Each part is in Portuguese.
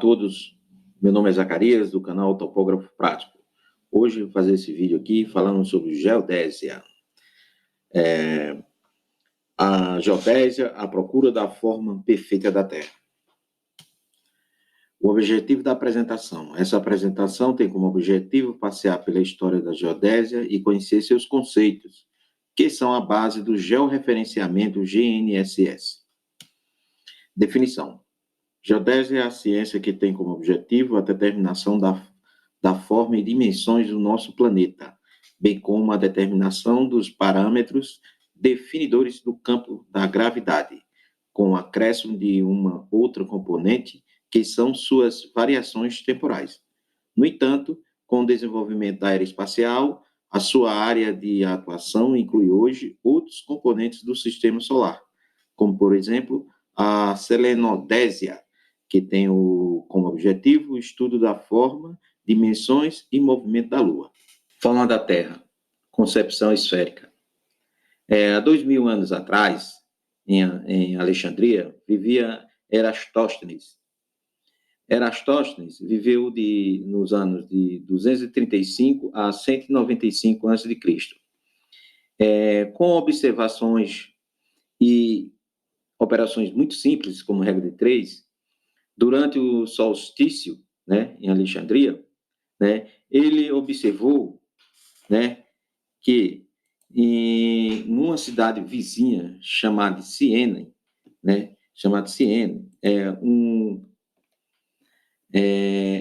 Olá a todos, meu nome é Zacarias, do canal Topógrafo Prático. Hoje vou fazer esse vídeo aqui falando sobre geodésia. A geodésia, a procura da forma perfeita da Terra. O objetivo da apresentação. Essa apresentação tem como objetivo passear pela história da geodésia e conhecer seus conceitos, que são a base do georreferenciamento GNSS. Definição. Geodésia é a ciência que tem como objetivo a determinação da forma e dimensões do nosso planeta, bem como a determinação dos parâmetros definidores do campo da gravidade, com o acréscimo de uma outra componente, que são suas variações temporais. No entanto, com o desenvolvimento da aeroespacial, a sua área de atuação inclui hoje outros componentes do sistema solar, como, por exemplo, a selenodésia, que tem como objetivo o estudo da forma, dimensões e movimento da Lua. Falando da Terra, concepção esférica. Há 2000 anos atrás, em Alexandria, vivia Eratóstenes. Eratóstenes viveu nos anos de 235 a 195 a.C. Com observações e operações muito simples, como regra de 3, durante o solstício, né, em Alexandria, né, ele observou, né, que numa cidade vizinha chamada Siena,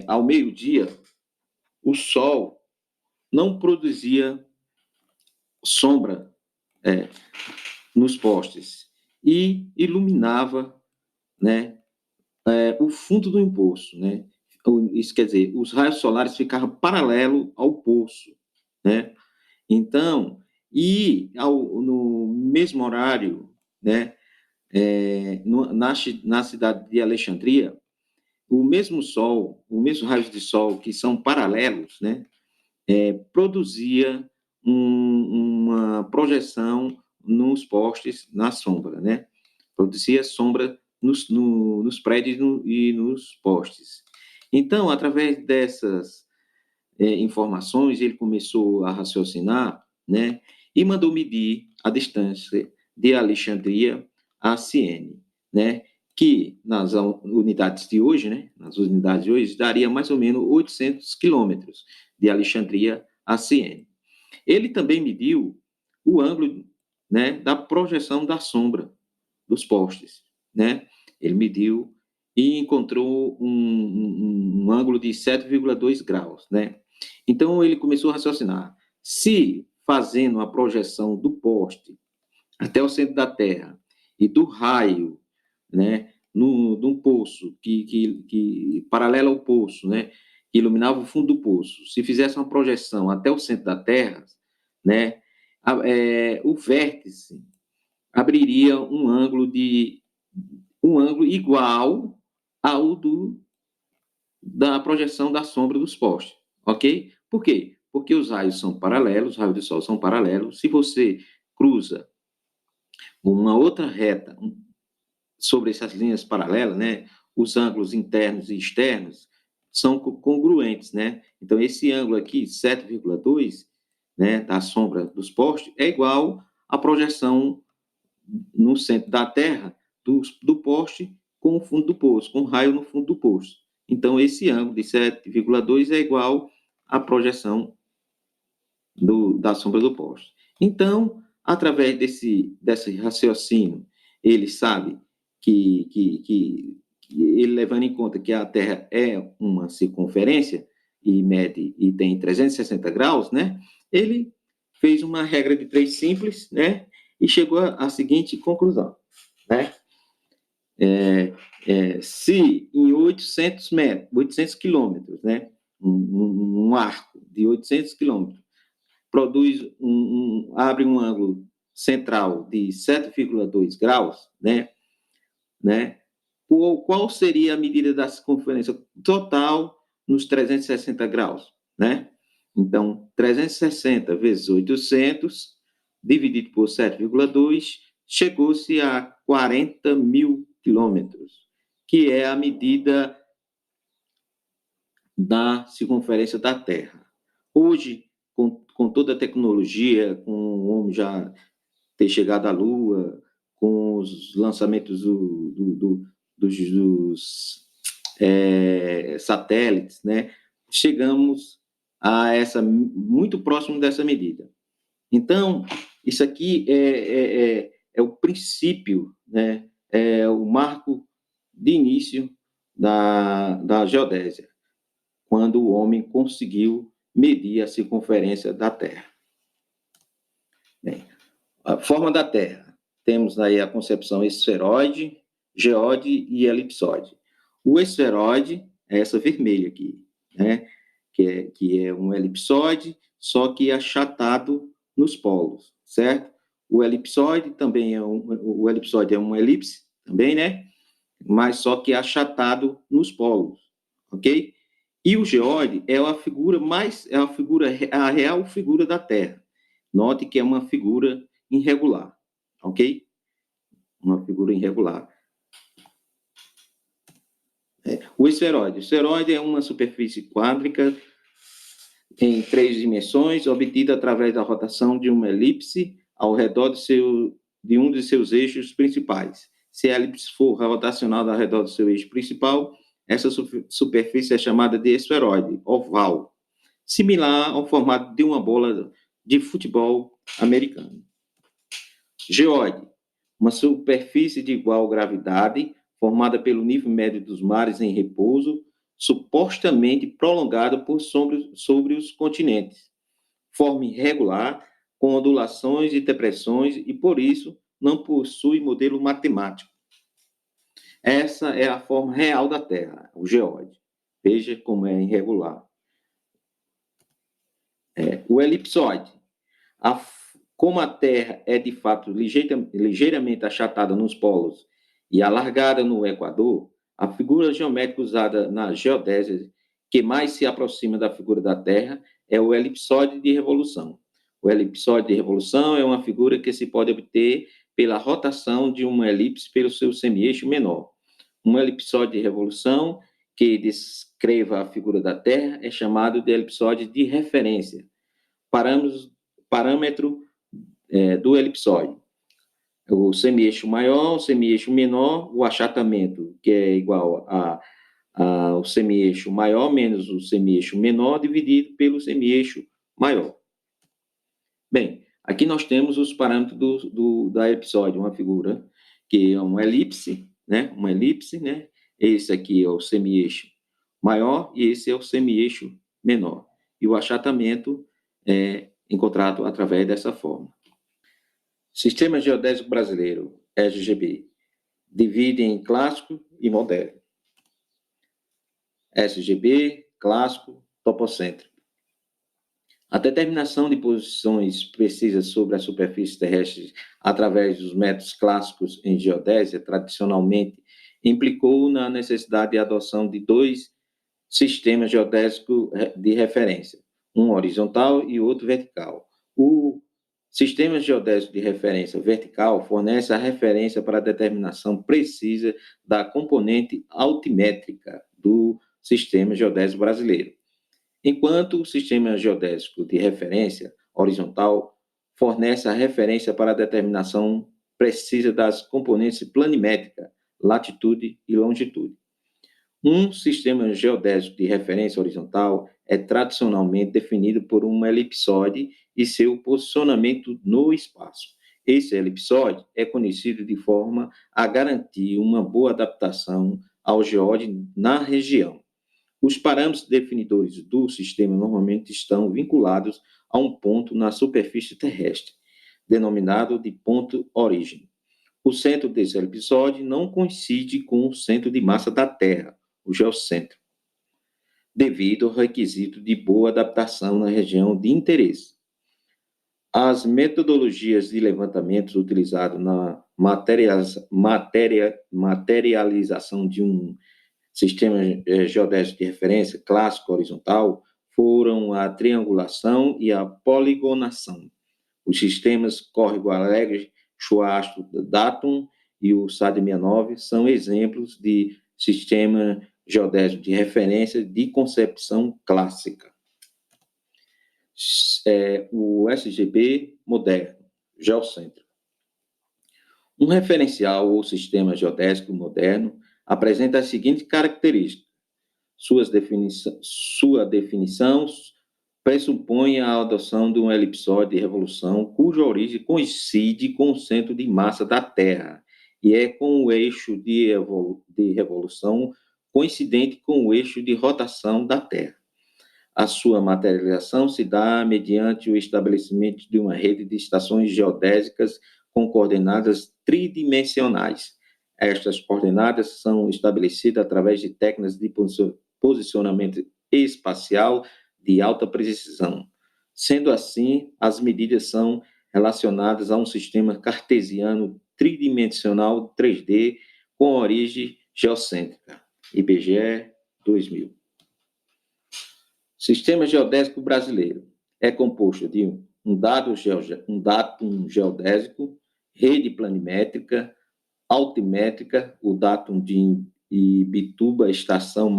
ao meio-dia, o Sol não produzia sombra nos postes e iluminava, né, o fundo do poço, né? Isso quer dizer, os raios solares ficavam paralelo ao poço, né? Então, no mesmo horário, né, na cidade de Alexandria, o mesmo sol, o mesmo raios de sol que são paralelos, né, produzia uma projeção nos postes, na sombra, né? Produzia sombra nos prédios e nos postes. Então, através dessas informações, ele começou a raciocinar, né, e mandou medir a distância de Alexandria a Siene, né, que nas unidades de hoje, né, daria mais ou menos 800 quilômetros de Alexandria a Siene. Ele também mediu o ângulo, né, da projeção da sombra dos postes, né? Ele mediu e encontrou um ângulo de 7,2 graus, né? Então, ele começou a raciocinar. Se fazendo a projeção do poste até o centro da Terra e do raio, né, num poço que paralelo ao poço, né, que iluminava o fundo do poço, se fizesse uma projeção até o centro da Terra, né, o vértice abriria um ângulo igual ao da projeção da sombra dos postes, ok? Por quê? Porque os raios são paralelos, os raios do Sol são paralelos. Se você cruza uma outra reta sobre essas linhas paralelas, né, os ângulos internos e externos são congruentes, né? Então, esse ângulo aqui, 7,2, né, da sombra dos postes, é igual à projeção no centro da Terra do poste com o fundo do poço, com o raio no fundo do poço. Então, esse ângulo de 7,2 é igual à projeção da sombra do poste. Então, através desse raciocínio, ele sabe que ele levando em conta que a Terra é uma circunferência e tem 360 graus, né? Ele fez uma regra de 3 simples, né? E chegou à seguinte conclusão, né? Se em 800 quilômetros, né? Um arco de 800 quilômetros produz abre um ângulo central de 7,2 graus, né? Qual seria a medida da circunferência total nos 360 graus, né? Então, 360 vezes 800, dividido por 7,2, chegou-se a 40 mil quilômetros, que é a medida da circunferência da Terra. Hoje, com toda a tecnologia, com o homem já ter chegado à Lua, com os lançamentos dos satélites, né, chegamos a muito próximo dessa medida. Então, isso aqui é o princípio, né, é o marco de início da geodésia, quando o homem conseguiu medir a circunferência da Terra. Bem, a forma da Terra. Temos aí a concepção esferoide, geode e elipsoide. O esferoide é essa vermelha aqui, né? que é um elipsoide, só que achatado nos polos, certo? O elipsoide também o elipsoide é uma elipse, também, né? Mas só que achatado nos polos, ok? E o geode é a figura a real figura da Terra. Note que é uma figura irregular, ok? Uma figura irregular. O esferoide. O esferoide é uma superfície quádrica em 3 dimensões, obtida através da rotação de uma elipse ao redor de um de seus eixos principais. Se a elipse for rotacionada ao redor do seu eixo principal, essa superfície é chamada de esferoide, oval, similar ao formato de uma bola de futebol americano. Geode, uma superfície de igual gravidade, formada pelo nível médio dos mares em repouso, supostamente prolongado sobre os continentes. Forma irregular, com ondulações e depressões, e por isso não possui modelo matemático. Essa é a forma real da Terra, o geode. Veja como é irregular. O elipsoide. Como a Terra é, de fato, ligeiramente achatada nos polos e alargada no Equador, a figura geométrica usada na geodésia que mais se aproxima da figura da Terra é o elipsoide de revolução. O elipsoide de revolução é uma figura que se pode obter pela rotação de uma elipse pelo seu semieixo menor. Um elipsoide de revolução que descreva a figura da Terra é chamado de elipsoide de referência. Parâmetro do elipsoide. O semieixo maior, o semieixo menor, o achatamento, que é igual ao semieixo maior menos o semieixo menor, dividido pelo semieixo maior. Bem, aqui nós temos os parâmetros da elipsoide, uma figura que é uma elipse, né? Uma elipse, né? Esse aqui é o semieixo maior e esse é o semieixo menor. E o achatamento é encontrado através dessa forma. Sistema Geodésico Brasileiro, SGB, divide em clássico e moderno. SGB, clássico, topocêntrico. A determinação de posições precisas sobre a superfície terrestre através dos métodos clássicos em geodésia, tradicionalmente, implicou na necessidade de adoção de 2 sistemas geodésicos de referência, um horizontal e outro vertical. O sistema geodésico de referência vertical fornece a referência para a determinação precisa da componente altimétrica do sistema geodésico brasileiro, enquanto o sistema geodésico de referência horizontal fornece a referência para a determinação precisa das componentes planimétrica, latitude e longitude. Um sistema geodésico de referência horizontal é tradicionalmente definido por uma elipsoide e seu posicionamento no espaço. Esse elipsoide é conhecido de forma a garantir uma boa adaptação ao geode na região. Os parâmetros definidores do sistema normalmente estão vinculados a um ponto na superfície terrestre, denominado de ponto origem. O centro desse elipsoide não coincide com o centro de massa da Terra, o geocentro, devido ao requisito de boa adaptação na região de interesse. As metodologias de levantamento utilizadas na materialização de um sistema geodésico de referência clássico horizontal foram a triangulação e a poligonação. Os sistemas Córrego Alegre, Schwarzschild Datum e o SAD 69 são exemplos de sistema geodésico de referência de concepção clássica. O SGB moderno, geocêntrico. Um referencial ou sistema geodésico moderno apresenta as seguintes características. Sua definição pressupõe a adoção de um elipsoide de revolução cuja origem coincide com o centro de massa da Terra e é com o eixo de revolução coincidente com o eixo de rotação da Terra. A sua materialização se dá mediante o estabelecimento de uma rede de estações geodésicas com coordenadas tridimensionais. Estas coordenadas são estabelecidas através de técnicas de posicionamento espacial de alta precisão. Sendo assim, as medidas são relacionadas a um sistema cartesiano tridimensional 3D com origem geocêntrica. IBGE 2000. Sistema geodésico brasileiro é composto de um datum geodésico, rede planimétrica, altimétrica, o datum de Ibituba, estação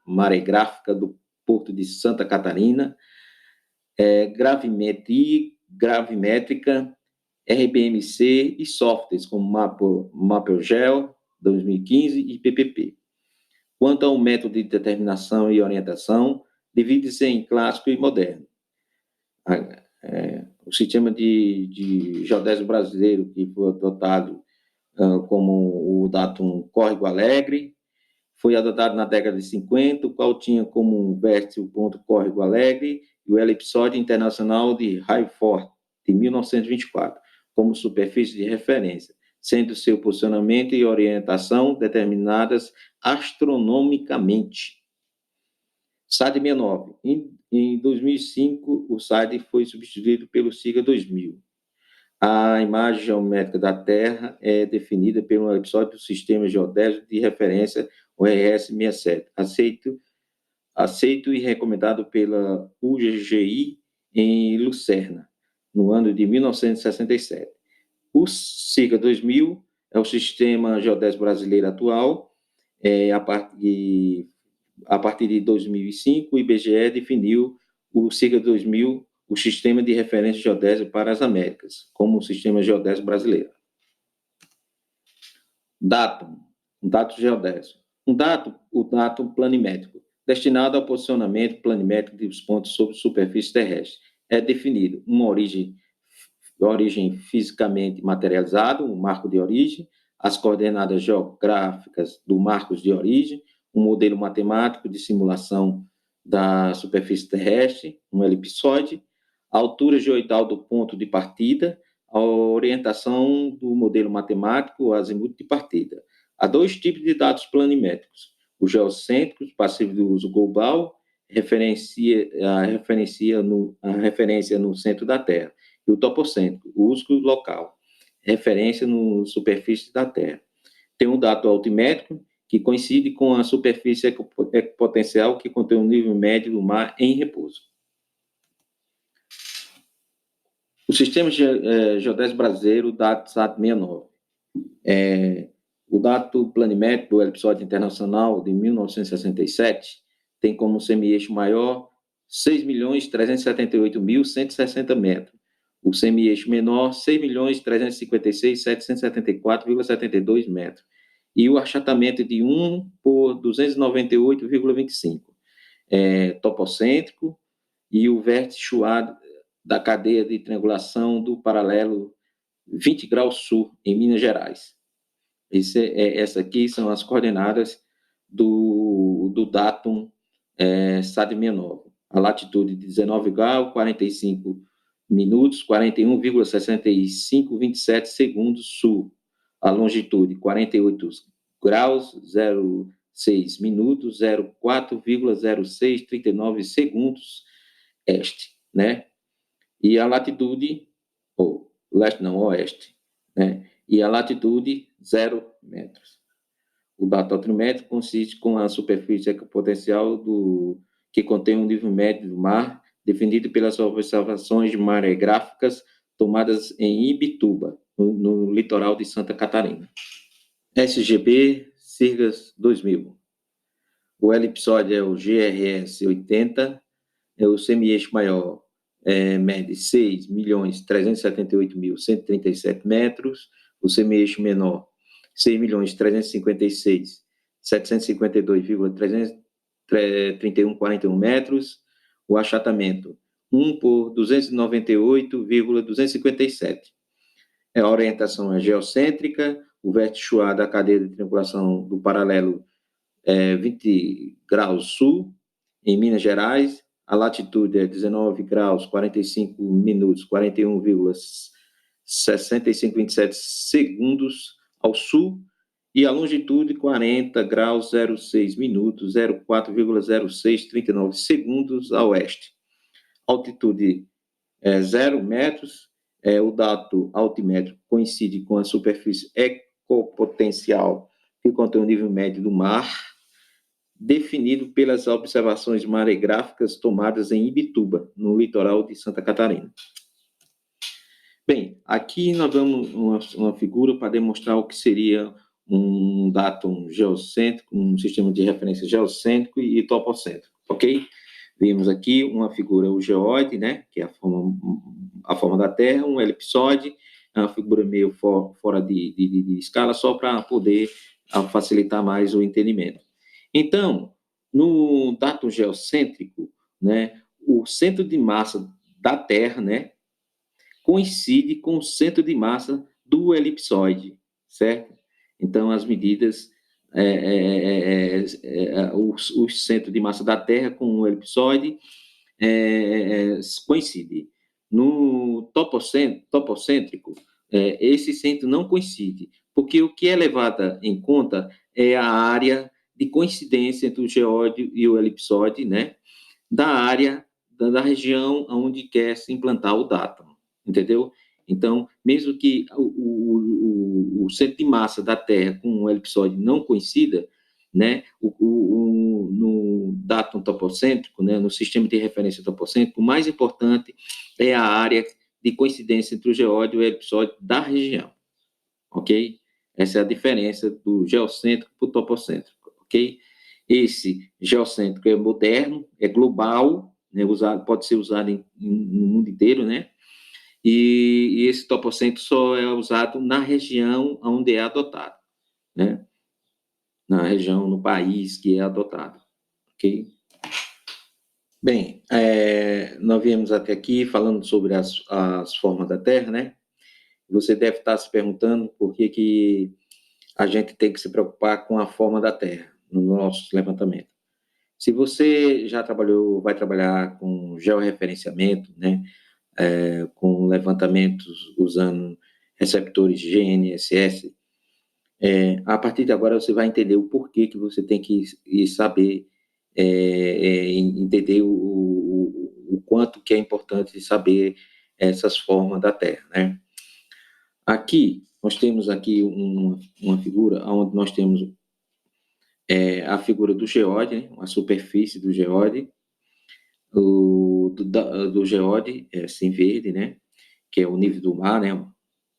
maregráfica do Porto de Santa Catarina, gravimétrica, RBMC e softwares como MapleGeo 2015 e PPP. Quanto ao método de determinação e orientação, divide-se em clássico e moderno. O sistema de geodésico brasileiro que foi adotado como o datum Córrego Alegre, foi adotado na década de 50, o qual tinha como vértice o ponto Córrego Alegre e o elipsoide internacional de Raifort, de 1924, como superfície de referência, sendo seu posicionamento e orientação determinadas astronomicamente. SAD 69. Em 2005, o SAD foi substituído pelo SIGA 2000. A imagem geométrica da Terra é definida pelo elipsoide do Sistema Geodésico de Referência, o RS-67, aceito e recomendado pela UGGI em Lucerna, no ano de 1967. O SIGA 2000 é o Sistema Geodésico Brasileiro atual, a partir de 2005, o IBGE definiu o SIGA 2000, o Sistema de Referência Geodésico para as Américas, como o Sistema Geodésico Brasileiro. Datum geodésico. O datum planimétrico, destinado ao posicionamento planimétrico dos pontos sobre superfície terrestre. É definido uma origem fisicamente materializada, um marco de origem, as coordenadas geográficas do marco de origem, um modelo matemático de simulação da superfície terrestre, um elipsoide, a altura geoidal do ponto de partida, a orientação do modelo matemático, o azimuth de partida. Há dois tipos de dados planimétricos: o geocêntrico, passivo do uso global, a referência no centro da Terra, e o topocêntrico, o uso local, referência no superfície da Terra. Tem um dado altimétrico, que coincide com a superfície equipotencial que contém um nível médio do mar em repouso. O Sistema Geodésico Brasileiro, DAT-SAT 69. O datum planimétrico do elipsoide internacional de 1967 tem como semi-eixo maior 6.378.160 metros. O semi-eixo menor, 6.356.774,72 metros. E o achatamento de 1 por 298,25. Topocêntrico, e o vértice chuado da cadeia de triangulação do paralelo 20 graus sul, em Minas Gerais. Essa aqui são as coordenadas do datum SAD 69. A latitude de 19 graus, 45 minutos, 41,6527 segundos sul. A longitude, 48 graus, 06 minutos, 04,0639 segundos este, né? E a latitude, oeste, né? E a latitude, 0 metros. O datum altimétrico consiste com a superfície equipotencial que contém um nível médio do mar, definido pelas observações maregráficas tomadas em Ibituba, no litoral de Santa Catarina. SGB, SIGAS 2000. o elipsoide é o GRS 80, o semi-eixo maior mede 6.378.137 metros, o semi-eixo menor 6.356.752,3141 metros, o achatamento 1 por 298,257. A orientação é geocêntrica, o vértice chuar da cadeia de triangulação do paralelo 20 graus sul, em Minas Gerais, a latitude é 19 graus 45 minutos 41,6527 segundos ao sul, e a longitude 40 graus 06 minutos 04,0639 segundos a oeste. Altitude 0 metros, o dado altimétrico coincide com a superfície ecopotencial que contém o nível médio do mar, definido pelas observações maregráficas tomadas em Ibituba, no litoral de Santa Catarina. Bem, aqui nós vemos uma figura para demonstrar o que seria um datum geocêntrico, um sistema de referência geocêntrico e topocêntrico, ok? Vimos aqui uma figura, o geóide, né, que é a forma da Terra, um elipsoide, uma figura meio fora de escala, só para poder facilitar mais o entendimento. Então, no datum geocêntrico, né, o centro de massa da Terra, né, coincide com o centro de massa do elipsoide, certo? Então, as medidas, o centro de massa da Terra com o elipsoide coincide. No topocêntrico, esse centro não coincide, porque o que é levado em conta é a área de coincidência entre o geóide e o elipsoide, né, da área, da região onde quer se implantar o datum, entendeu? Então, mesmo que o centro de massa da Terra com o elipsoide não coincida, né, no datum topocêntrico, né, no sistema de referência topocêntrico, o mais importante é a área de coincidência entre o geóide e o elipsoide da região, ok? Essa é a diferença do geocêntrico para o topocêntrico, ok? Esse geocêntrico é moderno, é global, né, pode ser usado no mundo inteiro, né? E esse topocêntrico só é usado na região onde é adotado, né? Na região, no país que é adotado, ok? Bem, nós viemos até aqui falando sobre as formas da Terra, né? Você deve estar se perguntando por que a gente tem que se preocupar com a forma da Terra no nosso levantamento. Se você já trabalhou, vai trabalhar com georreferenciamento, né? Com levantamentos usando receptores GNSS, a partir de agora você vai entender o porquê que você tem que saber, entender o quanto que é importante saber essas formas da Terra, né? Aqui, nós temos aqui uma figura onde nós temos a figura do geóide, né? A superfície do geóide, do geóide, assim, verde, né? Que é o nível do mar, né?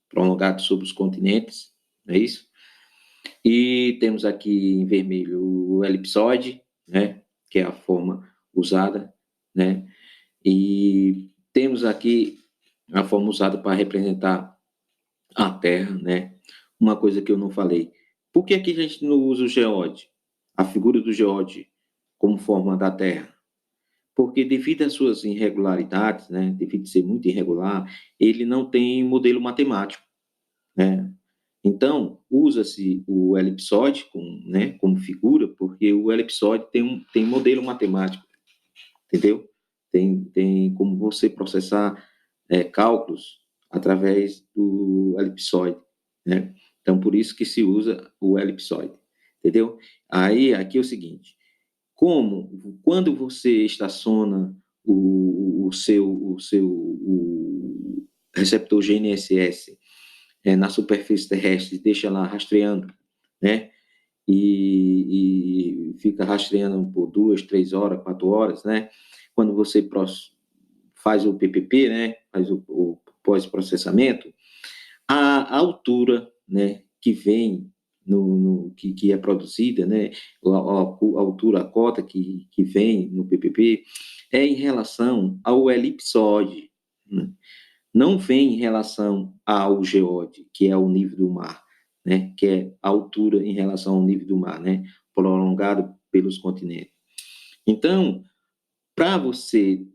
Prolongado sobre os continentes, é isso? E temos aqui em vermelho o elipsoide, né? Que é a forma usada, né? E temos aqui a forma usada para representar a Terra, né? Uma coisa que eu não falei. Por que aqui a gente não usa o geóide, a figura do geóide, como forma da Terra? Porque devido às suas irregularidades, né? Devido a ser muito irregular, ele não tem modelo matemático, né? Então, usa-se o elipsoide como figura, porque o elipsoide tem modelo matemático, entendeu? Tem como você processar cálculos através do elipsoide, né? Então, por isso que se usa o elipsoide, entendeu? Aí, aqui é o seguinte, quando você estaciona o seu receptor GNSS na superfície terrestre, deixa lá rastreando, né? E fica rastreando por 2, 3 horas, 4 horas, né? Quando você faz o PPP, né? Faz o pós-processamento, a altura, né? Que vem que é produzida, né, a altura, a cota que vem no PPP, é em relação ao elipsóide, né? Não vem em relação ao geode, que é o nível do mar, né, que é a altura em relação ao nível do mar, né, prolongado pelos continentes. Então, para você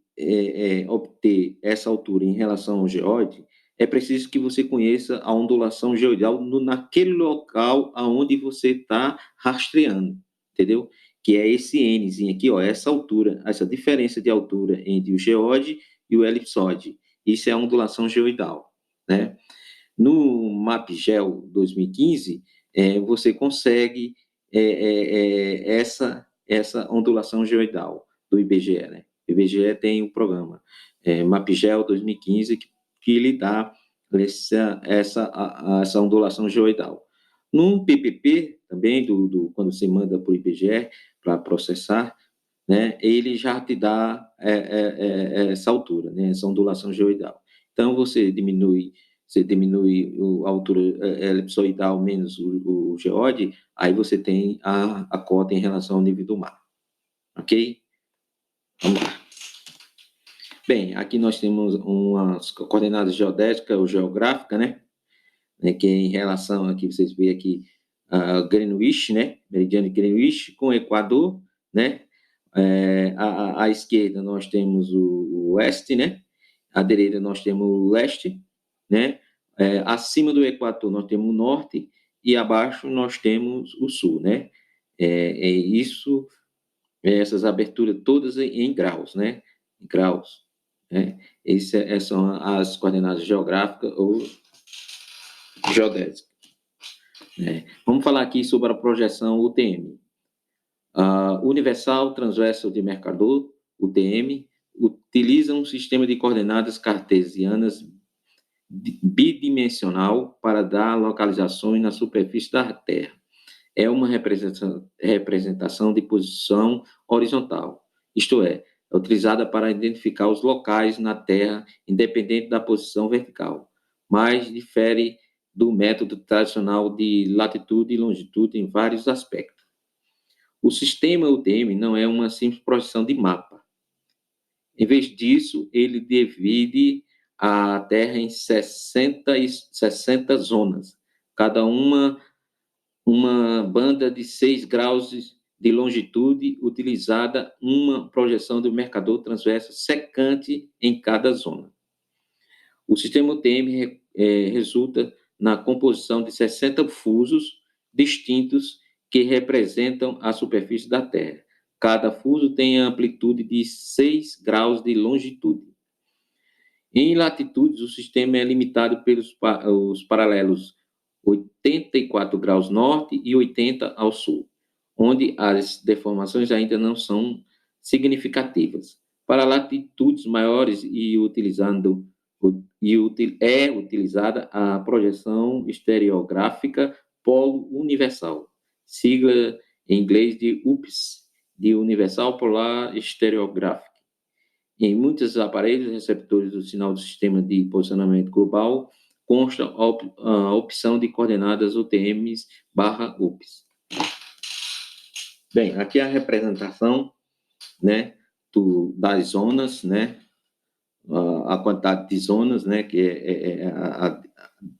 obter essa altura em relação ao geode, é preciso que você conheça a ondulação geodial naquele local aonde você está rastreando, entendeu? Que é esse Nzinho aqui, ó, essa altura, essa diferença de altura entre o geode e o elipsóide. Isso é a ondulação geoidal, né? No MapGeo 2015, você consegue essa ondulação geoidal do IBGE, né? O IBGE tem um programa, MapGeo 2015, que lhe dá essa ondulação geoidal. No PPP, também, quando você manda para o IBGE para processar, né, ele já te dá essa altura, né, essa ondulação geoidal. Então, você diminui a altura elipsoidal menos o geode, aí você tem a cota em relação ao nível do mar. Ok? Vamos lá. Bem, aqui nós temos umas coordenadas geodésicas ou geográficas, né? Que é em relação, aqui vocês veem aqui, Greenwich, né? Meridiano de Greenwich com Equador, né? À esquerda nós temos o oeste, né? À direita nós temos o leste, né? Acima do Equador nós temos o norte e abaixo nós temos o sul, né? Isso, essas aberturas todas em graus, né? Em graus, né? Essas são as coordenadas geográficas ou geodésicas. Vamos falar aqui sobre a projeção UTM. Universal Transversal de Mercador, UTM, utiliza um sistema de coordenadas cartesianas bidimensional para dar localizações na superfície da Terra. É uma representação de posição horizontal, isto é utilizada para identificar os locais na Terra, independente da posição vertical, mas difere do método tradicional de latitude e longitude em vários aspectos. O sistema UTM não é uma simples projeção de mapa. Em vez disso, ele divide a Terra em 60 zonas, cada uma banda de 6 graus de longitude, utilizada uma projeção do Mercador transverso secante em cada zona. O sistema UTM resulta na composição de 60 fusos distintos que representam a superfície da Terra. Cada fuso tem a amplitude de 6 graus de longitude. Em latitudes, o sistema é limitado pelos os paralelos 84 graus norte e 80 ao sul, onde as deformações ainda não são significativas. Para latitudes maiores é utilizada a projeção estereográfica polo universal, sigla em inglês de UPS, de Universal Polar Stereographic. Em muitos aparelhos receptores do sinal do sistema de posicionamento global consta a opção de coordenadas UTMs/UPS. Bem, aqui é a representação, né, das zonas, né, a quantidade de zonas, né, que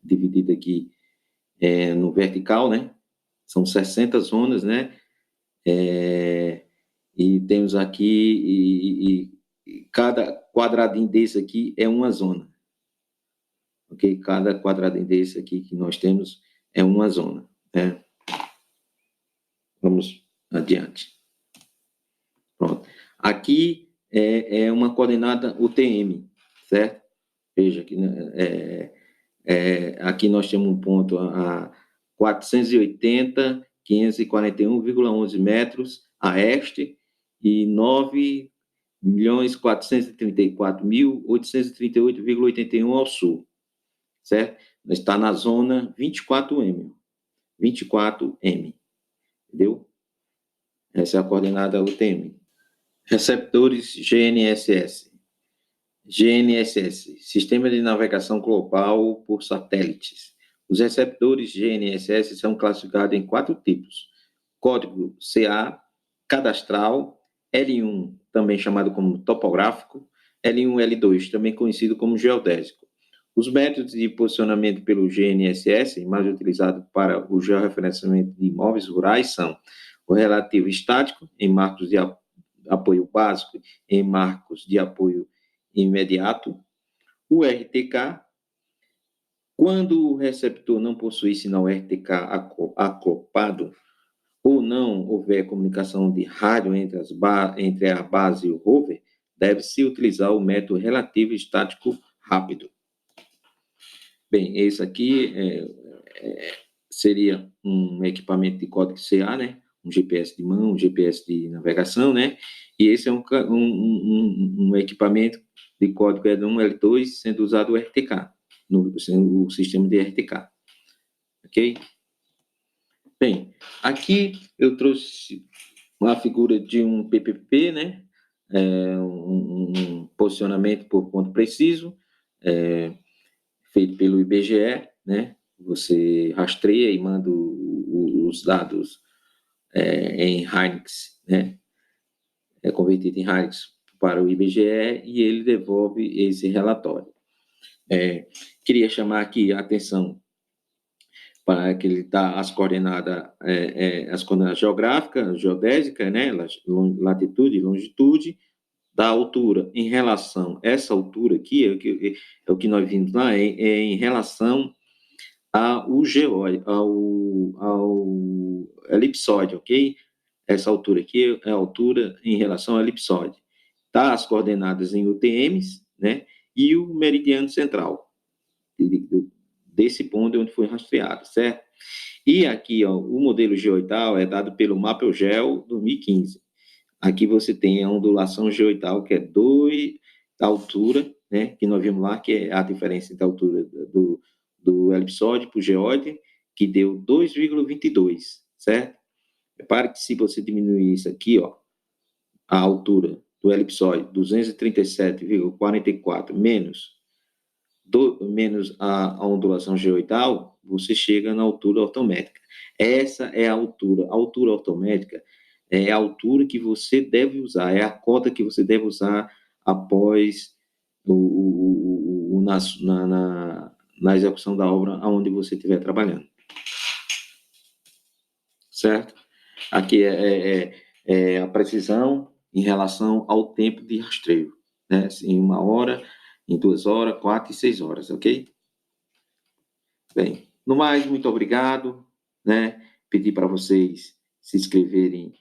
dividida aqui no vertical, né, são 60 zonas, né, e temos aqui, cada quadradinho desse aqui é uma zona, ok? Cada quadradinho desse aqui que nós temos é uma zona, né? Vamos adiante. Pronto. Aqui é uma coordenada UTM, certo? Veja aqui, né? Aqui nós temos um ponto a 480.541,11 metros a este e 9.434.838,81 ao sul, certo? Está na zona 24M, entendeu? Essa é a coordenada UTM. Receptores GNSS. GNSS, Sistema de Navegação Global por Satélites. Os receptores GNSS são classificados em 4 tipos: código CA, cadastral, L1, também chamado como topográfico, L1 e L2, também conhecido como geodésico. Os métodos de posicionamento pelo GNSS, mais utilizados para o georreferenciamento de imóveis rurais, são o relativo estático, em marcos de apoio básico, em marcos de apoio imediato, o RTK, quando o receptor não possui sinal RTK acoplado, ou não houver comunicação de rádio entre a base e o rover, deve-se utilizar o método relativo estático rápido. Bem, esse aqui seria um equipamento de código CA, né? Um GPS de mão, um GPS de navegação, né? E esse é um equipamento de código L1, L2, sendo usado o RTK, o sistema de RTK. Ok? Bem, aqui eu trouxe uma figura de um PPP, né? Um posicionamento por ponto preciso, feito pelo IBGE, né? Você rastreia e manda os dados em Hynix, né? É convertido em Hynix para o IBGE e ele devolve esse relatório. Queria chamar aqui a atenção para que ele dá as coordenadas geográficas, geodésicas, né? Latitude e longitude, da altura em relação, essa altura aqui é o que nós vimos lá, em relação ao geóide, ao elipsoide, ok? Essa altura aqui é a altura em relação ao elipsoide. Tá as coordenadas em UTMs, né? E o meridiano central, desse ponto onde foi rastreado, certo? E aqui, ó, o modelo geoidal é dado pelo MapleGeol 2015. Aqui você tem a ondulação geoidal, que é 2 da altura, né, que nós vimos lá, que é a diferença entre a altura do elipsoide para o geóide, que deu 2,22, certo? Repare que se você diminuir isso aqui, ó, a altura do elipsoide, 237,44 menos a ondulação geoidal, você chega na altura ortométrica. Essa é a altura ortométrica é a altura que você deve usar, é a cota que você deve usar após na execução da obra aonde você estiver trabalhando. Certo? Aqui é a precisão em relação ao tempo de rastreio, né? Em 1 hora, em 2 horas, 4 e 6 horas, ok? Bem, no mais, muito obrigado, né? Pedir para vocês se inscreverem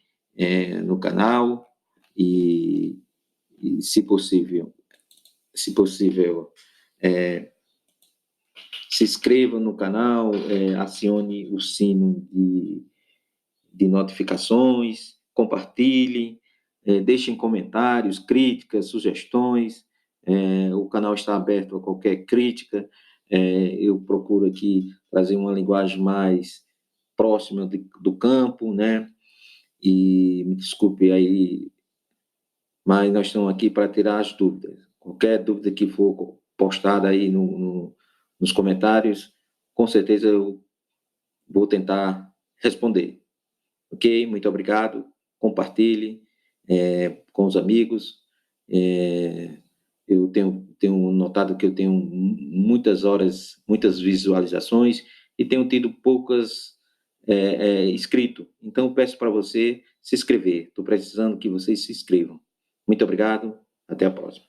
no canal e se possível, se inscreva no canal, acione o sino de notificações, compartilhe, deixem comentários, críticas, sugestões. O canal está aberto a qualquer crítica. Eu procuro aqui trazer uma linguagem mais próxima do campo, né? E me desculpe aí, mas nós estamos aqui para tirar as dúvidas. Qualquer dúvida que for postada aí nos comentários, com certeza eu vou tentar responder. Ok? Muito obrigado. Compartilhe com os amigos. Eu tenho notado que eu tenho muitas horas, muitas visualizações e tenho tido poucas inscritos. Então, eu peço para você se inscrever. Estou precisando que vocês se inscrevam. Muito obrigado. Até a próxima.